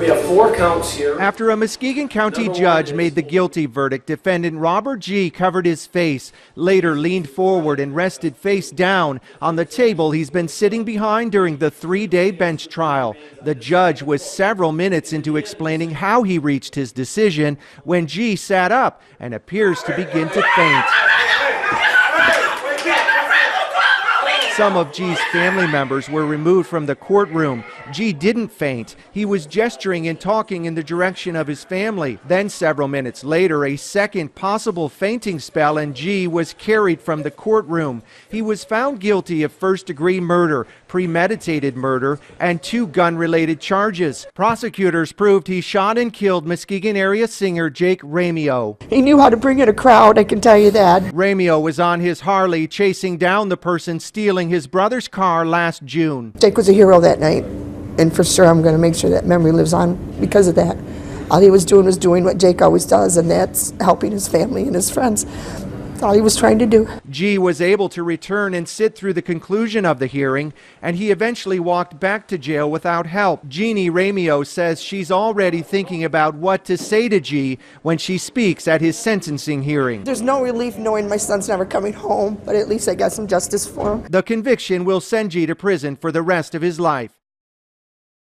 We have 4 counts here. After a Muskegon County judge made the guilty verdict, defendant Robert G. covered his face, later leaned forward and rested face down on the table he's been sitting behind during the 3-day bench trial. The judge was several minutes into explaining how he reached his decision when G. sat up and appears to begin to faint. Some of G's family members were removed from the courtroom. G didn't faint. He was gesturing and talking in the direction of his family. Then several minutes later, a second possible fainting spell and G was carried from the courtroom. He was found guilty of first-degree murder, premeditated murder, and 2 gun-related charges. Prosecutors proved he shot and killed Muskegon area singer Jake Rameo. He knew how to bring in a crowd, I can tell you that. Rameo was on his Harley chasing down the person stealing his brother's car last June. Jake was a hero that night, and for sure I'm going to make sure that memory lives on because of that. All he was doing what Jake always does, and that's helping his family and his friends. That's all he was trying to do. G was able to return and sit through the conclusion of the hearing, and he eventually walked back to jail without help. Jeannie Rameo says she's already thinking about what to say to G when she speaks at his sentencing hearing. There's no relief knowing my son's never coming home, but at least I got some justice for him. The conviction will send G to prison for the rest of his life.